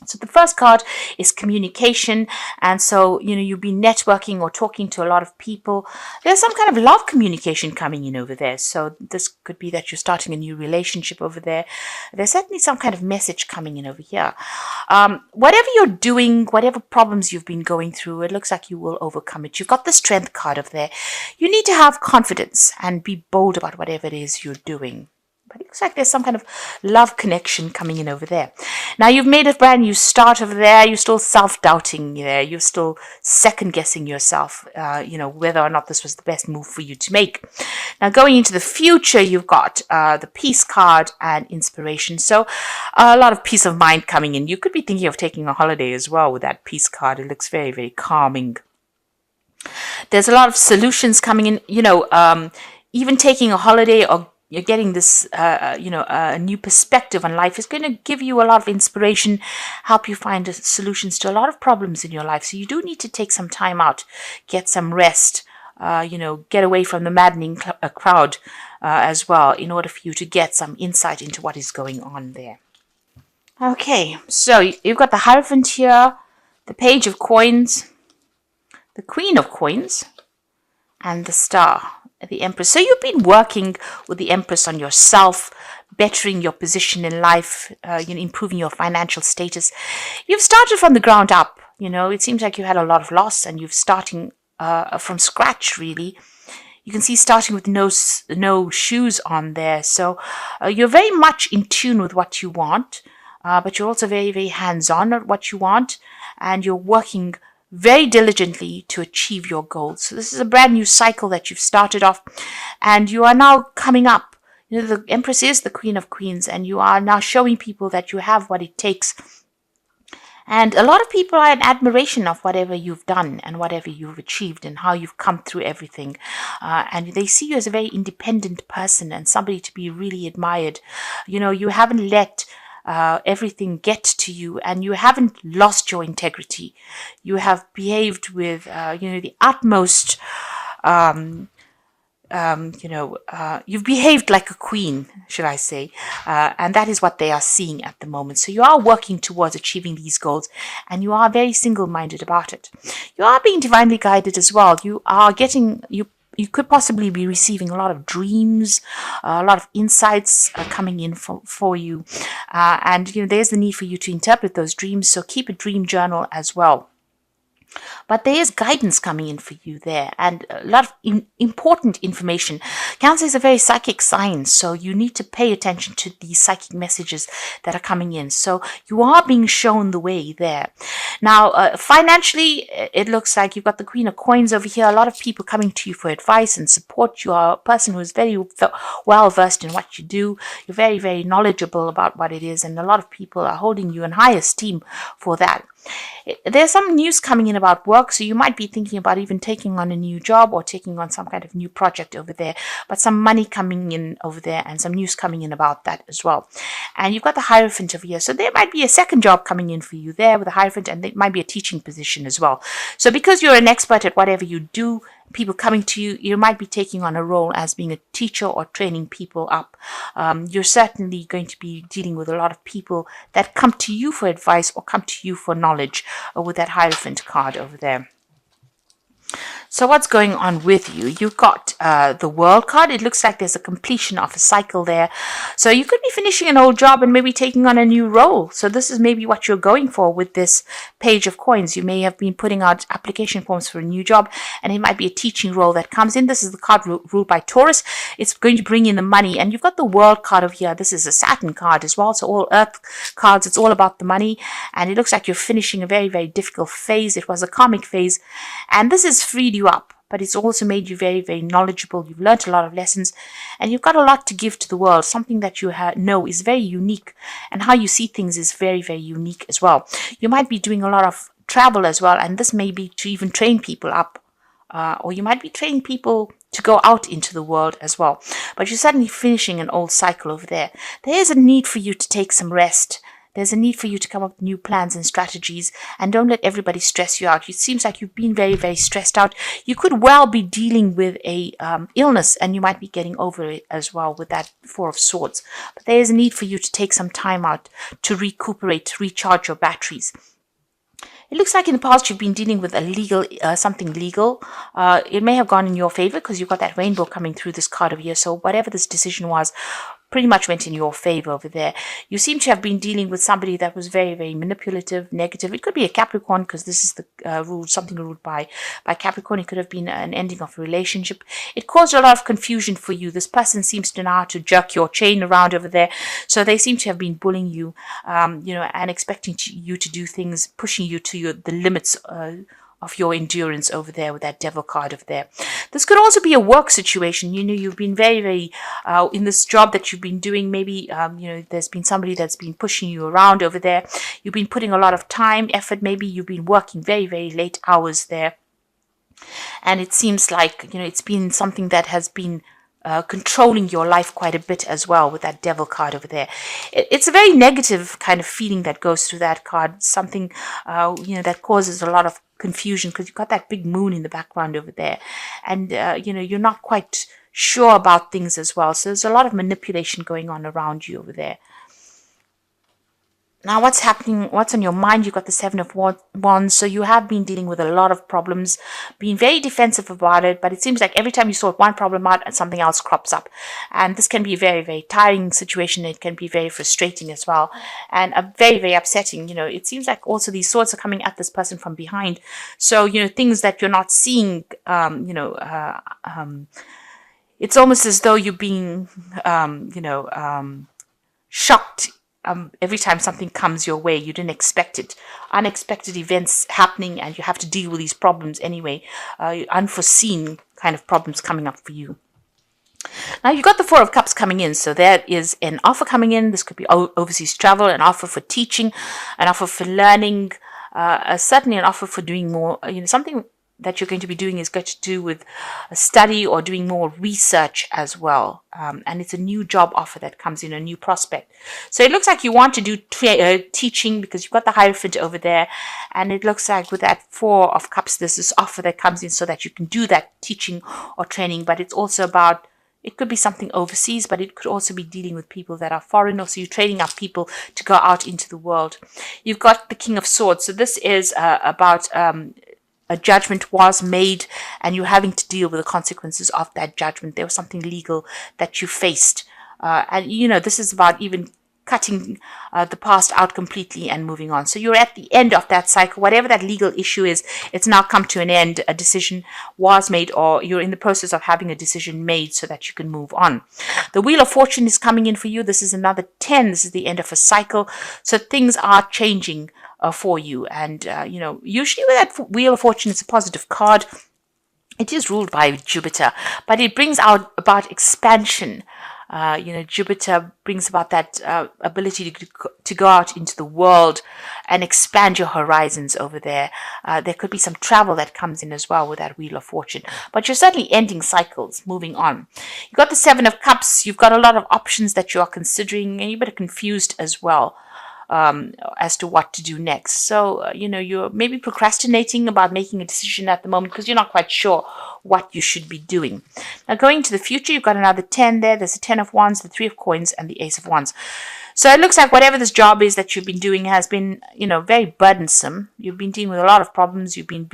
So the first card is communication. And so, you'll be networking or talking to a lot of people. There's some kind of love communication coming in over there. So this could be that you're starting a new relationship over there. There's certainly some kind of message coming in over here. Whatever you're doing, whatever problems you've been going through, it looks like you will overcome it. You've got the strength card over there. You need to have confidence and be bold about whatever it is you're doing. But it looks like there's some kind of love connection coming in over there. Now you've made a brand new start over there. You're still self-doubting there. You're still second-guessing yourself, whether or not this was the best move for you to make. Now going into the future, you've got the peace card and inspiration. So a lot of peace of mind coming in. You could be thinking of taking a holiday as well with that peace card. It looks very, very calming. There's a lot of solutions coming in, even taking a holiday or you're getting this, a new perspective on life is going to give you a lot of inspiration, help you find solutions to a lot of problems in your life. So you do need to take some time out, get some rest, get away from the maddening crowd as well in order for you to get some insight into what is going on there. Okay, so you've got the Hierophant here, the Page of Coins, the Queen of Coins, and the Star. The Empress. So you've been working with the Empress on yourself, bettering your position in life, improving your financial status. You've started from the ground up. It seems like you had a lot of loss and you're starting from scratch, really. You can see starting with no shoes on there. So you're very much in tune with what you want, but you're also very, very hands-on at what you want, and you're working very diligently to achieve your goals. So this is a brand new cycle that you've started off, and you are now coming up. The Empress is the Queen of Queens, and you are now showing people that you have what it takes. And a lot of people are in admiration of whatever you've done and whatever you've achieved and how you've come through everything. And they see you as a very independent person and somebody to be really admired. You haven't let everything get to you, and you haven't lost your integrity. You have behaved with, the utmost, you've behaved like a queen, should I say, and that is what they are seeing at the moment. So you are working towards achieving these goals, and you are very single-minded about it. You are being divinely guided as well. You are getting, you could possibly be receiving a lot of dreams, a lot of insights coming in for you. And there's the need for you to interpret those dreams. So keep a dream journal as well. But there is guidance coming in for you there, and a lot of important information. Cancer is a very psychic sign, so you need to pay attention to these psychic messages that are coming in. So you are being shown the way there. Now, financially, it looks like you've got the Queen of Coins over here. A lot of people coming to you for advice and support. You are a person who is very well versed in what you do. You're very, very knowledgeable about what it is, and a lot of people are holding you in high esteem for that. There's some news coming in about work, so you might be thinking about even taking on a new job or taking on some kind of new project over there, but some money coming in over there and some news coming in about that as well. And you've got the Hierophant over here, so there might be a second job coming in for you there with the Hierophant, and it might be a teaching position as well. So because you're an expert at whatever you do, people coming to you, you might be taking on a role as being a teacher or training people up. You're certainly going to be dealing with a lot of people that come to you for advice or come to you for knowledge with that Hierophant card over there. So what's going on with you? You've got the World card. It looks like there's a completion of a cycle there. So you could be finishing an old job and maybe taking on a new role. So this is maybe what you're going for with this Page of Coins. You may have been putting out application forms for a new job, and it might be a teaching role that comes in. This is the card ruled by Taurus. It's going to bring in the money. And you've got the World card over here. This is a Saturn card as well. So all Earth cards, it's all about the money. And it looks like you're finishing a very, very difficult phase. It was a karmic phase. And this has freed you up, but it's also made you very, very knowledgeable. You've learned a lot of lessons, and you've got a lot to give to the world. Something that you know is very unique, and how you see things is very, very unique as well. You might be doing a lot of travel as well, and this may be to even train people up, or you might be training people to go out into the world as well. But you're suddenly finishing an old cycle over there. There is a need for you to take some rest, There's a need for you to come up with new plans and strategies, and don't let everybody stress you out. It seems like you've been very, very stressed out. You could well be dealing with a illness, and you might be getting over it as well with that Four of Swords. But there is a need for you to take some time out to recuperate, to recharge your batteries. It looks like in the past you've been dealing with a legal, something legal. It may have gone in your favor because you've got that rainbow coming through this card over here. So whatever this decision was, pretty much went in your favor over there. You seem to have been dealing with somebody that was very, very manipulative, negative. It could be a Capricorn because this is the rule, something ruled by Capricorn. It could have been an ending of a relationship. It caused a lot of confusion for you. This person seems to know how to jerk your chain around over there. So they seem to have been bullying you, and expecting you to do things, pushing you to the limits of your endurance over there with that devil card over there. This could also be a work situation. You've been very, very, in this job that you've been doing, maybe, there's been somebody that's been pushing you around over there. You've been putting a lot of time, effort. Maybe you've been working very, very late hours there. And it seems like, it's been something that has been controlling your life quite a bit as well with that devil card over there. It's a very negative kind of feeling that goes through that card. Something, that causes a lot of confusion because you've got that big moon in the background over there. And, you're not quite sure about things as well. So there's a lot of manipulation going on around you over there. Now, what's happening? What's on your mind? You've got the Seven of Wands. So you have been dealing with a lot of problems, being very defensive about it. But it seems like every time you sort one problem out, something else crops up. And this can be a very, very tiring situation. It can be very frustrating as well. And very, very upsetting. It seems like also these swords are coming at this person from behind. So, things that you're not seeing, it's almost as though you're being, shocked. Every time something comes your way, you didn't expect it. Unexpected events happening, and you have to deal with these problems anyway. Unforeseen kind of problems coming up for you. Now, you've got the Four of Cups coming in. So there is an offer coming in. This could be overseas travel, an offer for teaching, an offer for learning, certainly an offer for doing more, something that you're going to be doing is going to do with a study or doing more research as well. And it's a new job offer that comes in, a new prospect. So it looks like you want to do teaching because you've got the Hierophant over there. And it looks like with that Four of Cups, there's this offer that comes in so that you can do that teaching or training. But it's also about, it could be something overseas, but it could also be dealing with people that are foreign. Or so you're training up people to go out into the world. You've got the King of Swords. So this is about a judgment was made and you're having to deal with the consequences of that judgment. There was something legal that you faced. And, this is about even cutting the past out completely and moving on. So you're at the end of that cycle. Whatever that legal issue is, it's now come to an end. A decision was made, or you're in the process of having a decision made so that you can move on. The Wheel of Fortune is coming in for you. This is another 10. This is the end of a cycle. So things are changing for you. And, usually with that Wheel of Fortune, it's a positive card. It is ruled by Jupiter, but it brings out about expansion. Jupiter brings about that ability to go out into the world and expand your horizons over there. There could be some travel that comes in as well with that Wheel of Fortune. But you're certainly ending cycles, moving on. You've got the Seven of Cups. You've got a lot of options that you are considering, and you're a bit confused as well. As to what to do next. So, you're maybe procrastinating about making a decision at the moment because you're not quite sure what you should be doing. Now, going to the future, you've got another 10 there. There's the 10 of Wands, the 3 of Coins, and the Ace of Wands. So it looks like whatever this job is that you've been doing has been, very burdensome. You've been dealing with a lot of problems. You've been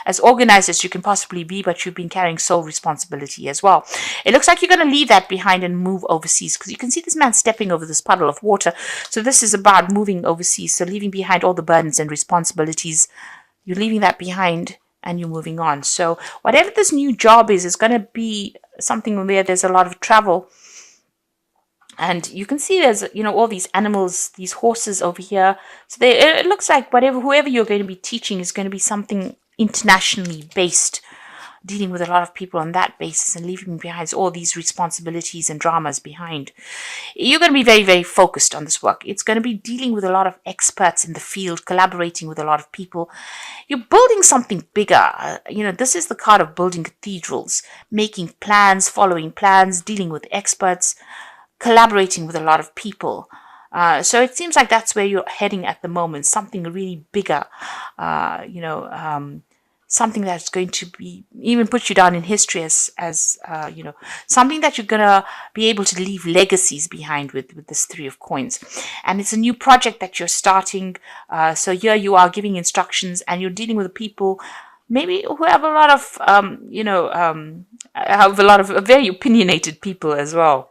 as organized as you can possibly be, but you've been carrying sole responsibility as well. It looks like you're going to leave that behind and move overseas because you can see this man stepping over this puddle of water. So this is about moving overseas. So leaving behind all the burdens and responsibilities. You're leaving that behind and you're moving on. So whatever this new job is going to be something where there's a lot of travel. And you can see there's, all these animals, these horses over here. So it looks like whoever you're going to be teaching is going to be something internationally based, dealing with a lot of people on that basis and leaving behind all these responsibilities and dramas behind. You're going to be very, very focused on this work. It's going to be dealing with a lot of experts in the field, collaborating with a lot of people. You're building something bigger. This is the card of building cathedrals, making plans, following plans, dealing with experts, collaborating with a lot of people. So it seems like that's where you're heading at the moment, something really bigger, something that's going to be even put you down in history as something that you're going to be able to leave legacies behind with this Three of Coins. And it's a new project that you're starting. So here you are giving instructions, and you're dealing with people maybe who have a lot of, have a lot of very opinionated people as well.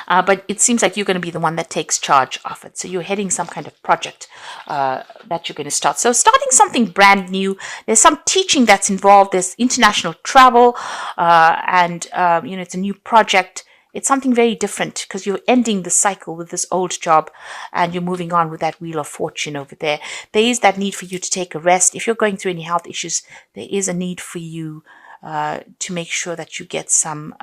But it seems like you're going to be the one that takes charge of it. So you're heading some kind of project that you're going to start. So starting something brand new. There's some teaching that's involved. There's international travel, and it's a new project. It's something very different because you're ending the cycle with this old job and you're moving on with that Wheel of Fortune over there. There is that need for you to take a rest. If you're going through any health issues, there is a need for you to make sure that you get some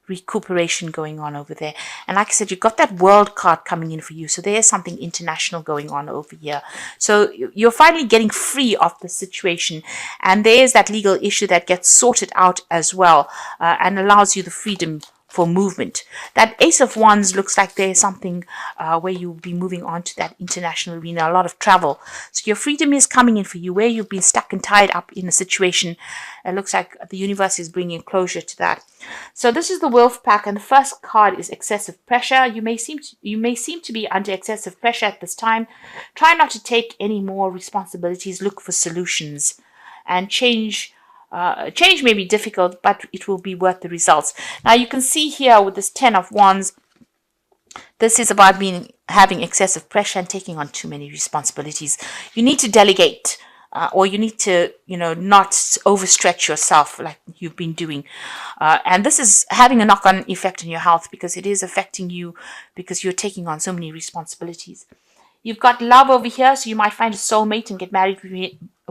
recuperation going on over there. And like I said, you've got that World card coming in for you. So there's something international going on over here. So you're finally getting free of the situation. And there's that legal issue that gets sorted out as well and allows you the freedom for movement. That Ace of Wands looks like there's something where you'll be moving on to that international arena, a lot of travel. So your freedom is coming in for you, where you've been stuck and tied up in a situation. It looks like the universe is bringing closure to that. So this is the Wolf pack, and the first card is excessive pressure. You may seem to be under excessive pressure at this time. Try not to take any more responsibilities. Look for solutions, and change may be difficult, but it will be worth the results. Now you can see here with this 10 of Wands, this is about having excessive pressure and taking on too many responsibilities. You need to delegate, or you need to, not overstretch yourself like you've been doing. And this is having a knock-on effect on your health because it is affecting you because you're taking on so many responsibilities. You've got love over here, so you might find a soulmate and get married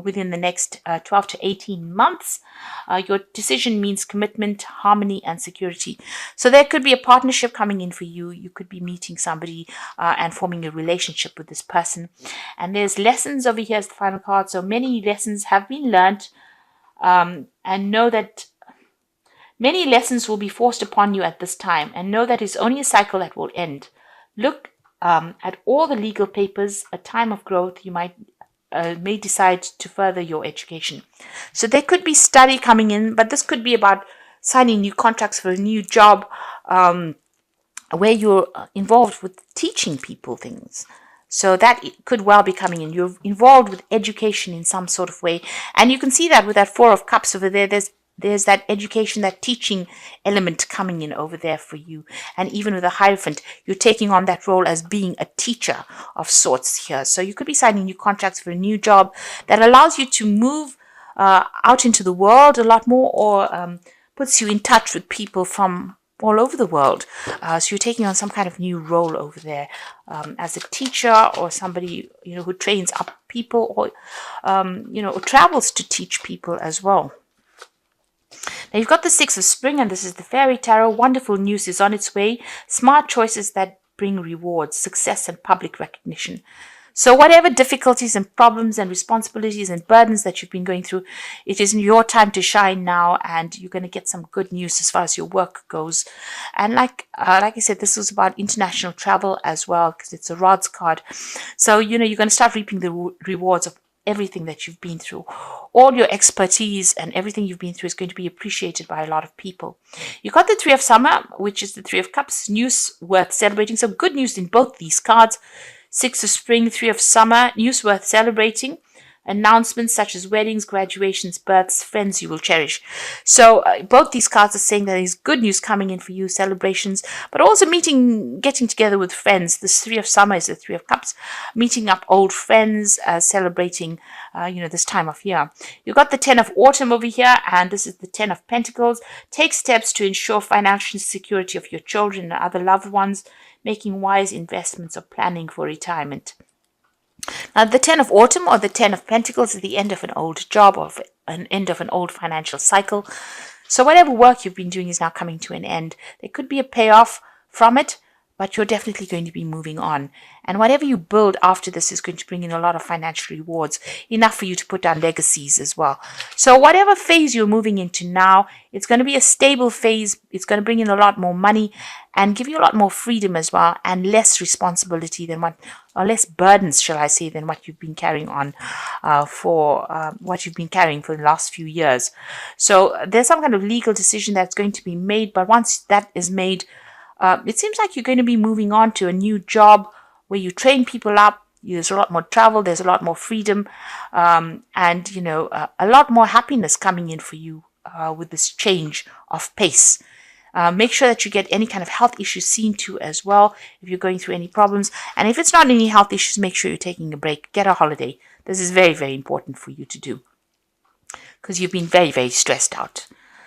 within the next 12 to 18 months. Your decision means commitment, harmony, and security. So there could be a partnership coming in for you. You could be meeting somebody and forming a relationship with this person. And there's lessons over here as the final card. So many lessons have been learned, and know that many lessons will be forced upon you at this time, and know that it's only a cycle that will end. Look at all the legal papers. A time of growth, you may decide to further your education. So there could be study coming in, but this could be about signing new contracts for a new job where you're involved with teaching people things. So that could well be coming in. You're involved with education in some sort of way. And you can see that with that Four of Cups over there. There's that education, that teaching element coming in over there for you. And even with the Hierophant, you're taking on that role as being a teacher of sorts here. So you could be signing new contracts for a new job that allows you to move out into the world a lot more, or puts you in touch with people from all over the world. So you're taking on some kind of new role over there as a teacher, or somebody, who trains up people, or, or travels to teach people as well. Now you've got the Six of Spring, and this is the Fairy Tarot. Wonderful news is on its way. Smart choices that bring rewards, success, and public recognition. So whatever difficulties and problems and responsibilities and burdens that you've been going through, it is your time to shine now, and you're going to get some good news as far as your work goes. And like I said, this was about international travel as well, because it's a Rods card. So, you're going to start reaping the rewards of everything that you've been through. All your expertise and everything you've been through is going to be appreciated by a lot of people. You got the Three of Summer, which is the Three of Cups, news worth celebrating. So good news in both these cards. Six of Spring, Three of Summer, news worth celebrating. Announcements such as weddings, graduations, births, friends you will cherish. So both these cards are saying that there's good news coming in for you, celebrations, but also getting together with friends. This Three of Summer is the Three of Cups, meeting up old friends, celebrating, this time of year. You've got the 10 of Autumn over here, and this is the 10 of Pentacles. Take steps to ensure financial security of your children and other loved ones, making wise investments or planning for retirement. Now, the 10 of Autumn, or the 10 of Pentacles, is the end of an old job, or an end of an old financial cycle. So whatever work you've been doing is now coming to an end. There could be a payoff from it, but you're definitely going to be moving on. And whatever you build after this is going to bring in a lot of financial rewards, enough for you to put down legacies as well. So whatever phase you're moving into now, it's going to be a stable phase. It's going to bring in a lot more money, and give you a lot more freedom as well, and less responsibility than or less burdens, shall I say, than what you've been carrying on what you've been carrying for the last few years. So there's some kind of legal decision that's going to be made, but once that is made, it seems like you're going to be moving on to a new job where you train people up. There's a lot more travel, there's a lot more freedom, and a lot more happiness coming in for you with this change of pace. Make sure that you get any kind of health issues seen to as well if you're going through any problems. And if it's not any health issues, make sure you're taking a break. Get a holiday. This is very, very important for you to do because you've been very, very stressed out.